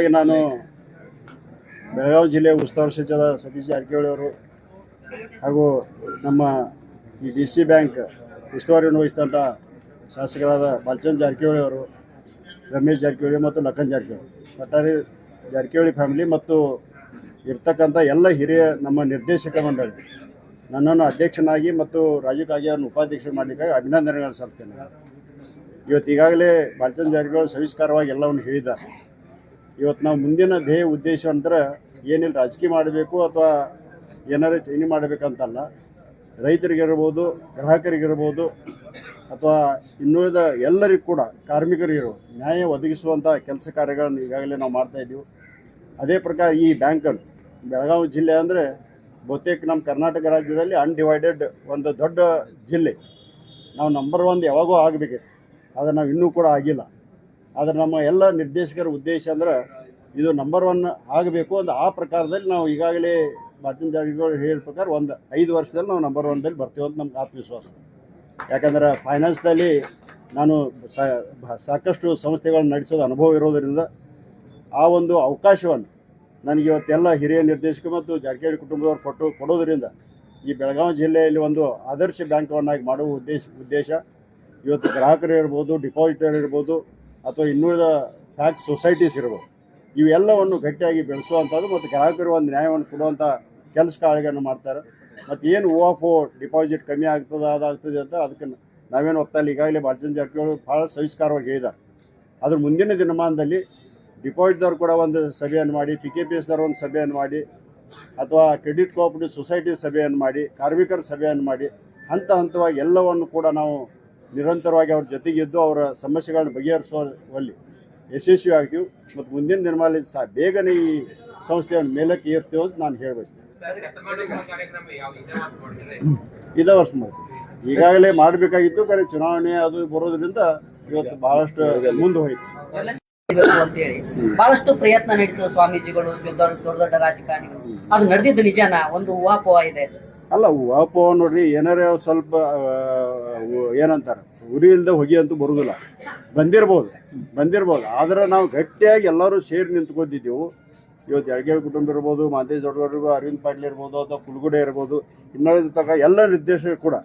ನಾನು ಬೆಳಗಾವಿ ಜಿಲ್ಲೆ ಉಸ್ತುವಾರಿ ಸಚಿವ ಸತೀಶ್ ಜಾರಕಿಹೊಳಿ ಅವರು ಹಾಗೂ ನಮ್ಮ ಈ DC ಬ್ಯಾಂಕ್ ಉಸ್ತುವಾರಿಯನ್ನು ವಹಿಸಿದಂಥ ಶಾಸಕರಾದ ಬಾಲಚಂದ್ರ ಜಾರಕಿಹೊಳಿ ಅವರು, ರಮೇಶ್ ಜಾರಕಿಹೊಳಿ ಮತ್ತು ಲಖನ್ ಜಾರಕಿಹೊಳಿ, ಒಟ್ಟಾರೆ ಜಾರಕಿಹೊಳಿ ಫ್ಯಾಮಿಲಿ ಮತ್ತು ಇರ್ತಕ್ಕಂಥ ಎಲ್ಲ ಹಿರಿಯ ನಮ್ಮ ನಿರ್ದೇಶಕ ಮಂಡಳಿ ನನ್ನನ್ನು ಅಧ್ಯಕ್ಷನಾಗಿ ಮತ್ತು ರಾಜೀವ್ ಕಾಗೆ ಅವರನ್ನು ಉಪಾಧ್ಯಕ್ಷ ಮಾಡಲಿಕ್ಕಾಗಿ ಅಭಿನಂದನೆಗಳನ್ನು ಸಲ್ಲಿಸ್ತೇನೆ. ಇವತ್ತು ಈಗಾಗಲೇ ಬಾಲಚಂದ್ರ ಜಾರಕಿಹೊಳಿ ಸವಿಸ್ಕಾರವಾಗಿ ಎಲ್ಲವನ್ನು ಹೇಳಿದ್ದಾರೆ. ಇವತ್ತು ನಾವು ಮುಂದಿನ ಧ್ಯೇಯ ಉದ್ದೇಶ ಅಂದ್ರೆ ಏನಿಲ್ಲ ರಾಜಕೀಯ ಮಾಡಬೇಕು ಅಥವಾ ಏನಾರು ಚೈನಿ ಮಾಡಬೇಕಂತಲ್ಲ, ರೈತರಿಗಿರ್ಬೋದು, ಗ್ರಾಹಕರಿಗಿರ್ಬೋದು ಅಥವಾ ಇನ್ನುಳಿದ ಎಲ್ಲರಿಗೂ ಕೂಡ ಕಾರ್ಮಿಕರಿಗಿರೋ ನ್ಯಾಯ ಒದಗಿಸುವಂಥ ಕೆಲಸ ಕಾರ್ಯಗಳನ್ನು ಈಗಾಗಲೇ ನಾವು ಮಾಡ್ತಾಯಿದ್ದೀವಿ. ಅದೇ ಪ್ರಕಾರ ಈ ಬ್ಯಾಂಕನ್ನು ಬೆಳಗಾವಿ ಜಿಲ್ಲೆ ಅಂದರೆ ಬಹುತೇಕ ನಮ್ಮ ಕರ್ನಾಟಕ ರಾಜ್ಯದಲ್ಲಿ ಅನ್ಡಿವೈಡೆಡ್ ಒಂದು ದೊಡ್ಡ ಜಿಲ್ಲೆ. ನಾವು ನಂಬರ್ 1 ಯಾವಾಗೂ ಆಗಬೇಕು, ಆದರೆ ನಾವು ಇನ್ನೂ ಕೂಡ ಆಗಿಲ್ಲ. ಆದರೆ ನಮ್ಮ ಎಲ್ಲ ನಿರ್ದೇಶಕರ ಉದ್ದೇಶ ಅಂದ್ರೆ ಇದು ನಂಬರ್ 1 ಆಗಬೇಕು ಅಂತ. ಆ ಪ್ರಕಾರದಲ್ಲಿ ನಾವು ಈಗಾಗಲೇ ಬಾಲಚಂದ್ರ ಜಾರಕಿಹೊಳಿ ಹೇಳಿದ ಪ್ರಕಾರ 5 ವರ್ಷದಲ್ಲಿ ನಾವು ನಂಬರ್ 1ದಲ್ಲಿ ಬರ್ತೀವಿ ಅಂತ ನಮ್ಗೆ ಆತ್ಮವಿಶ್ವಾಸ. ಯಾಕಂದರೆ ಫೈನಾನ್ಸ್ದಲ್ಲಿ ನಾನು ಸಾಕಷ್ಟು ಸಂಸ್ಥೆಗಳನ್ನು ನಡೆಸೋದು ಅನುಭವ ಇರೋದರಿಂದ ಆ ಒಂದು ಅವಕಾಶವನ್ನು ನನಗೆ ಇವತ್ತೆಲ್ಲ ಹಿರಿಯ ನಿರ್ದೇಶಕ ಮತ್ತು ಜಾರಕಿಹೊಳಿ ಕುಟುಂಬದವರು ಕೊಡೋದರಿಂದ ಈ ಬೆಳಗಾವಿ ಜಿಲ್ಲೆಯಲ್ಲಿ ಒಂದು ಆದರ್ಶ ಬ್ಯಾಂಕನ್ನಾಗಿ ಮಾಡುವ ಉದ್ದೇಶ ಇವತ್ತು ಗ್ರಾಹಕರು ಇರ್ಬೋದು, ಡಿಪಾಸಿಟರ್ ಇರ್ಬೋದು ಅಥವಾ ಇನ್ನುಳಿದ ಟ್ಯಾಕ್ಸ್ ಸೊಸೈಟೀಸ್ ಇರ್ಬೋದು, ಇವೆಲ್ಲವನ್ನು ಗಟ್ಟಿಯಾಗಿ ಬೆಳೆಸುವಂಥದ್ದು ಮತ್ತು ಗ್ರಾಹಕರು ಒಂದು ನ್ಯಾಯವನ್ನು ಕೊಡುವಂಥ ಕೆಲಸ ಕಾರ್ಯಗಳನ್ನು ಮಾಡ್ತಾರೆ. ಮತ್ತು ಏನು OFO ಡಿಪಾಸಿಟ್ ಕಮ್ಮಿ ಅದಾಗ್ತದೆ ಅಂತ ಅದಕ್ಕೆ ನಾವೇನು ಒತ್ತಾಯಿಲ್ಲ. ಈಗಾಗಲೇ ಬಾಲಚಂದ್ರ ಜಾರಕಿಹೊಳಿ ಭಾಳ ಸವಿಸ್ಕಾರವಾಗಿ ಹೇಳಿದ್ದಾರೆ. ಅದ್ರ ಮುಂದಿನ ದಿನಮಾನದಲ್ಲಿ ಡಿಪಾಸಿಟ್ದವ್ರು ಕೂಡ ಒಂದು ಸಭೆಯನ್ನು ಮಾಡಿ, PKPSದವ್ರು ಒಂದು ಸಭೆಯನ್ನು ಮಾಡಿ, ಅಥವಾ ಕ್ರೆಡಿಟ್ ಕೋಆಪರೇಟಿವ್ ಸೊಸೈಟಿ ಸಭೆಯನ್ನು ಮಾಡಿ, ಕಾರ್ಮಿಕರ ಸಭೆಯನ್ನು ಮಾಡಿ ಹಂತವಾಗಿ ಎಲ್ಲವನ್ನು ಕೂಡ ನಾವು ನಿರಂತರವಾಗಿ ಅವ್ರ ಜೊತೆಗಿದ್ದು ಅವರ ಸಮಸ್ಯೆಗಳನ್ನು ಬಗೆಹರಿಸುವಲ್ಲಿ ಯಶಸ್ವಿ ಆಗ್ತೀವಿ. ಮತ್ತು ಮುಂದಿನ ದಿನಮಾನದಲ್ಲಿ ಬೇಗನೆ ಈ ಸಂಸ್ಥೆಯನ್ನು ಮೇಲಕ್ಕೆ ಏರ್ತೀವಿ ಅಂತ ನಾನು ಹೇಳಬಯಸ್ತೇನೆ. ಇದೇ ವರ್ಷ ಮಾಡ್ತೀವಿ. ಈಗಾಗಲೇ ಮಾಡಬೇಕಾಗಿತ್ತು, ಕರೆ ಚುನಾವಣೆ ಅದು ಬರೋದ್ರಿಂದ ಇವತ್ತು ಬಹಳಷ್ಟು ಮುಂದೆ ಹೋಯ್ತು. ಅಂತೇಳಿ ಬಹಳಷ್ಟು ಪ್ರಯತ್ನ ನಡೀತು. ಸ್ವಾಮೀಜಿಗಳು, ದೊಡ್ಡ ರಾಜಕಾರಣಿಗಳು, ಅದು ನಡೆದಿದ್ದು ನಿಜಾನ? ಒಂದು ಊಹಾಪೋಹ ಇದೆ. ಅಲ್ಲ, ಊಹಾಪೋಹ ನೋಡ್ರಿ, ಏನಾರೇ ಸ್ವಲ್ಪ ಏನಂತಾರೆ ಉರಿ ಇಲ್ಲದೆ ಹೊಗೆ ಅಂತೂ ಬರುವುದಿಲ್ಲ. ಬಂದಿರ್ಬೋದು ಆದರೆ ನಾವು ಗಟ್ಟಿಯಾಗಿ ಎಲ್ಲರೂ ಸೇರಿ ನಿಂತ್ಕೊಂಡಿದ್ದೆವು. ಇವತ್ತು ಜಾರಕಿಹೊಳಿ ಕುಟುಂಬ ಇರ್ಬೋದು, ಮಾಂತೇಶ್ ದೊಡ್ಡವರಿಗೂ, ಅರವಿಂದ್ ಪಾಟೀಲ್ ಇರ್ಬೋದು ಅಥವಾ ಕುಲಗುಡೆ ಇರ್ಬೋದು, ಇನ್ನೊಂದು ತನಕ ಎಲ್ಲ ನಿರ್ದೇಶಕರು ಕೂಡ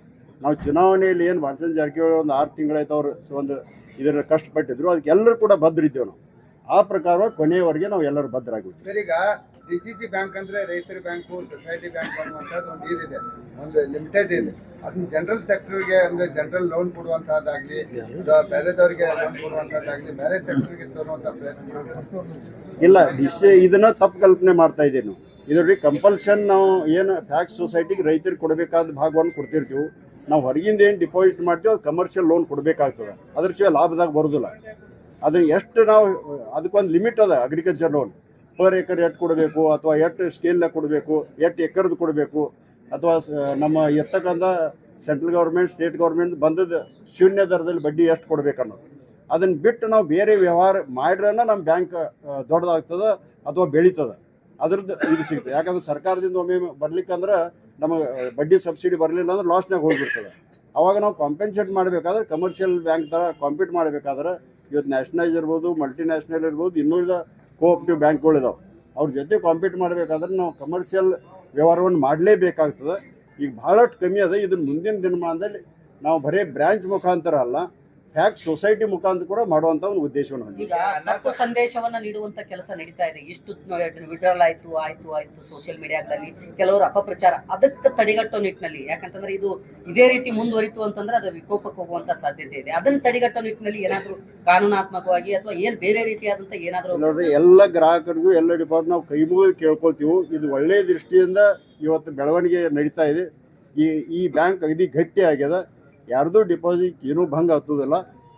ನಾವು ಚುನಾವಣೆಯಲ್ಲಿ ಏನು ಬಾಲಚಂದ್ರ ಜಾರಕಿಹೊಳಿ ಒಂದು 6 ತಿಂಗಳಾಯ್ತು ಅವರು ಒಂದು ಇದರ ಕಷ್ಟಪಟ್ಟಿದ್ರು, ಅದಕ್ಕೆ ಎಲ್ಲರೂ ಕೂಡ ಭದ್ರಿದ್ದೇವೆ. ನಾವು ಆ ಪ್ರಕಾರವಾಗಿ ಕೊನೆಯವರೆಗೆ ನಾವು ಎಲ್ಲರೂ ಭದ್ರಾಗಿರ್ತೀವಿ. ಸರ್, ಈಗ DCC ಬ್ಯಾಂಕ್ ಅಂದ್ರೆ ರೈತರ ಬ್ಯಾಂಕು, ಸೊಸೈಟಿ ಬ್ಯಾಂಕ್ ಅನ್ನುವಂಥದ್ದು ಒಂದು ಇದಿದೆ, ಒಂದು ಲಿಮಿಟೆಡ್ ಇದೆ. ಅದನ್ನ ಜನರಲ್ ಸೆಕ್ಟರ್ಗೆ ಅಂದ್ರೆ ಜನರಲ್ ಲೋನ್ ಕೊಡುವಂತಹದ್ದಾಗ್ಲಿ ಅಥವಾ ಬೇರೆದವರಿಗೆ ಲೋನ್ ಕೊಡುವಂತಹದ್ದಾಗ್ಲಿ ಬೇರೆ ಸೆಕ್ಟರ್ಗೆ ತರುವಂತ ಪ್ರಯತ್ನ ಇಲ್ಲ. ಇದನ್ನ ತಪ್ಪು ಕಲ್ಪನೆ ಮಾಡ್ತಾ ಇದ್ದೀವಿ ನಾವು. ಇದರಲ್ಲಿ ಕಂಪಲ್ಷನ್ ನಾವು ಏನು ಟ್ಯಾಕ್ಸ್ ಸೊಸೈಟಿಗೆ ರೈತರಿಗೆ ಕೊಡಬೇಕಾದ ಭಾಗವನ್ನು ಕೊಡ್ತಿರ್ತೀವಿ. ನಾವು ಹೊರಗಿಂದ ಏನು ಡಿಪಾಸಿಟ್ ಮಾಡ್ತೀವಿ ಅದು ಕಮರ್ಷಿಯಲ್ ಲೋನ್ ಕೊಡಬೇಕಾಗ್ತದೆ. ಅದ್ರ ಶಿವಾಯ ಲಾಭದಾಗ ಬರೋದಿಲ್ಲ. ಅದನ್ನು ಎಷ್ಟು ನಾವು ಅದಕ್ಕೊಂದು ಲಿಮಿಟ್ ಅದ. ಅಗ್ರಿಕಲ್ಚರ್ ಲೋನ್ ಪರ್ ಎಕರ್ ಎಷ್ಟು ಕೊಡಬೇಕು ಅಥವಾ ಎಷ್ಟು ಸ್ಕೇಲ್ನಾಗ ಕೊಡಬೇಕು, ಎಷ್ಟು ಎಕರ್ದು ಕೊಡಬೇಕು, ಅಥವಾ ನಮ್ಮ ಇರ್ತಕ್ಕಂಥ ಸೆಂಟ್ರಲ್ ಗೌರ್ಮೆಂಟ್, ಸ್ಟೇಟ್ ಗೌರ್ಮೆಂಟ್ ಬಂದದ್ದು ಶೂನ್ಯ ದರದಲ್ಲಿ ಬಡ್ಡಿ ಎಷ್ಟು ಕೊಡಬೇಕು ಅನ್ನೋದು. ಅದನ್ನು ಬಿಟ್ಟು ನಾವು ಬೇರೆ ವ್ಯವಹಾರ ಮಾಡ್ರನ್ನ ನಮ್ಮ ಬ್ಯಾಂಕ್ ದೊಡ್ಡದಾಗ್ತದೆ ಅಥವಾ ಬೆಳೀತದೆ, ಅದ್ರದ್ದು ಇದು ಸಿಗ್ತದೆ. ಯಾಕಂದ್ರೆ ಸರ್ಕಾರದಿಂದ ಒಮ್ಮೆ ಬರ್ಲಿಕ್ಕಂದ್ರೆ ನಮಗೆ ಬಡ್ಡಿ ಸಬ್ಸಿಡಿ ಬರಲಿಲ್ಲ ಅಂದ್ರೆ ಲಾಸ್ನಾಗ ಹೋಗಿಬಿಡ್ತದೆ. ಅವಾಗ ನಾವು ಕಾಂಪೆನ್ಸೇಟ್ ಮಾಡಬೇಕಾದ್ರೆ ಕಮರ್ಷಿಯಲ್ ಬ್ಯಾಂಕ್ ಥರ ಕಾಂಪೀಟ್ ಮಾಡಬೇಕಾದ್ರೆ ಇವತ್ತು ನ್ಯಾಷನಲೈಸ್ ಇರ್ಬೋದು, ಮಲ್ಟಿನ್ಯಾಷನಲ್ ಇರ್ಬೋದು, ಇನ್ನುಳಿದ ಕೋಆಪರೇಟಿವ್ ಬ್ಯಾಂಕ್ಗಳಿದಾವೆ. ಅವ್ರ ಜೊತೆ ಕಾಂಪೀಟ್ ಮಾಡಬೇಕಾದ್ರೆ ನಾವು ಕಮರ್ಷಿಯಲ್ ವ್ಯವಹಾರವನ್ನು ಮಾಡಲೇಬೇಕಾಗ್ತದೆ. ಈಗ ಭಾಳಷ್ಟು ಕಮ್ಮಿ ಅದ. ಇದನ್ನು ಮುಂದಿನ ದಿನಮಾನದಲ್ಲಿ ನಾವು ಬರೀ ಬ್ರಾಂಚ್ ಮುಖಾಂತರ ಅಲ್ಲ, ಟ್ಯಾಕ್ಸ್ ಸೊಸೈಟಿ ಮುಖಾಂತರ ಕೂಡ ಮಾಡುವಂತ ಒಂದು ಉದ್ದೇಶವನ್ನು ಹೊಂದಿದೆ. ಈಗ ತಪ್ಪು ಸಂದೇಶವನ್ನ ನೀಡುವಂತ ಕೆಲಸ ನಡೀತಾ ಇದೆ. ಇಷ್ಟು ವಿಡ್ರಾಲ್ ಆಯ್ತು ಸೋಷಿಯಲ್ ಮೀಡಿಯಾದಲ್ಲಿ ಕೆಲವರು ಅಪಪ್ರಚಾರ, ಅದಕ್ಕೆ ತಡೆಗಟ್ಟೋ ನಿಟ್ಟಿನಲ್ಲಿ, ಯಾಕಂತಂದ್ರೆ ಇದು ಇದೇ ರೀತಿ ಮುಂದುವರಿತು ಅಂತಂದ್ರೆ ಅದು ವಿಕೋಪಕ್ಕೆ ಹೋಗುವಂತ ಸಾಧ್ಯತೆ ಇದೆ. ಅದನ್ನ ತಡೆಗಟ್ಟೋ ನಿಟ್ಟಿನಲ್ಲಿ ಏನಾದ್ರು ಕಾನೂನಾತ್ಮಕವಾಗಿ ಅಥವಾ ಏನ್ ಬೇರೆ ರೀತಿಯಾದಂತ ಏನಾದ್ರು ನೋಡ್ರಿ, ಎಲ್ಲ ಗ್ರಾಹಕರಿಗೂ ಎಲ್ಲ ಡಿಪಾರ್ಟ್ಮೆಂಟ್ ನಾವು ಕೈ ಮುಗಿದು ಕೇಳ್ಕೊಳ್ತೀವಿ. ಇದು ಒಳ್ಳೆಯ ದೃಷ್ಟಿಯಿಂದ ಇವತ್ತು ಬೆಳವಣಿಗೆ ನಡೀತಾ ಇದೆ. ಈ ಬ್ಯಾಂಕ್ ಇದು ಗಟ್ಟಿ ಆಗ್ಯದ. ಯಾರ್ದು ಡಿಪಾಸಿಟ್ ಏನೂ ಭಂಗ ಆಗ್ತದಿಲ್ಲ.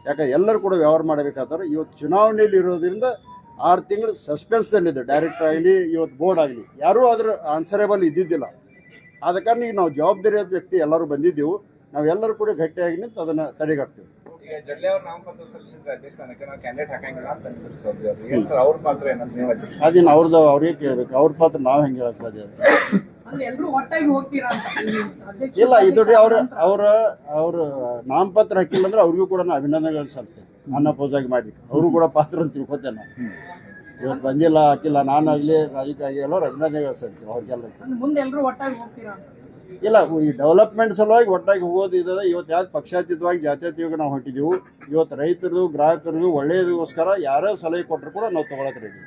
ಯಾಕಂದ್ರೆ ಎಲ್ಲರೂ ಕೂಡ ವ್ಯವಹಾರ ಮಾಡಬೇಕಾದ್ರೆ ಇವತ್ತು ಚುನಾವಣೆಯಲ್ಲಿ ಇರೋದ್ರಿಂದ 6 ತಿಂಗಳು ಸಸ್ಪೆನ್ಸ್ದಲ್ಲಿದೆ. ಡೈರೆಕ್ಟರ್ ಆಗಲಿ, ಇವತ್ತು ಬೋರ್ಡ್ ಆಗಲಿ, ಯಾರೂ ಅದ್ರ ಆನ್ಸರೇಬಲ್ ಇದ್ದಿದ್ದಿಲ್ಲ. ಆದ ಕಾರಣ ಈಗ ನಾವು ಜವಾಬ್ದಾರಿಯಾದ ವ್ಯಕ್ತಿ ಎಲ್ಲರೂ ಬಂದಿದ್ದೆವು. ನಾವೆಲ್ಲರೂ ಕೂಡ ಗಟ್ಟಿಯಾಗಿ ನಿಂತು ಅದನ್ನು ತಡೆಗಟ್ತೀವಿ. ಅದೇನು ಅವ್ರಿಗೆ ಕೇಳಬೇಕು. ಅವ್ರ ಪಾತ್ರ ನಾವು ಹೆಂಗೆ ಹೇಳಕ್ ಸಾಧ್ಯ? ಇಲ್ಲ, ಇದು ಅವ್ರ ನಾಮಪತ್ರ ಹಾಕಿಲ್ಲ ಅಂದ್ರೆ ಅವ್ರಿಗೂ ಕೂಡ ಅಭಿನಂದನೆಗಳು ಸಲ್ಲಿಸ್ತೇವೆ. ನನ್ನ ಪೋಸಾಗಿ ಮಾಡಿ ಅವರು ಕೂಡ ಪಾತ್ರ ಅಂತ ತಿಳ್ಕೊತೇನೆ ನಾನು. ಇವತ್ತು ಬಂದಿಲ್ಲ ಹಾಕಿಲ್ಲ ನಾನಾಗಲಿ ರಾಜಕೀಯ ಎಲ್ಲರೂ ಅಭಿನಂದನೆ ಸಲ್ತೀವಿ ಅವ್ರಿಗೆಲ್ಲ. ಮುಂದೆ ಎಲ್ಲರೂ ಒಟ್ಟಾಗಿ ಹೋಗ್ತೀರಾ ಅಂತ? ಇಲ್ಲ, ಈ ಡೆವಲಪ್ಮೆಂಟ್ ಸಲುವಾಗಿ ಒಟ್ಟಾಗಿ ಹೋಗೋದು ಇದೆ. ಇವತ್ತು ಯಾವ್ದು ಪಕ್ಷಾತೀತವಾಗಿ ಜಾತ್ಯತೀತವಾಗಿ ನಾವು ಹೊಂಟಿದ್ದೀವಿ. ಇವತ್ತು ರೈತರಿಗೂ ಗ್ರಾಹಕರಿಗೂ ಒಳ್ಳೆಯದಕ್ಕೋಸ್ಕರ ಯಾರೇ ಸಲಹೆ ಕೊಟ್ಟರು ಕೂಡ ನಾವು ತೊಗೊಳಕ್ಕೆ ರೆಡಿ.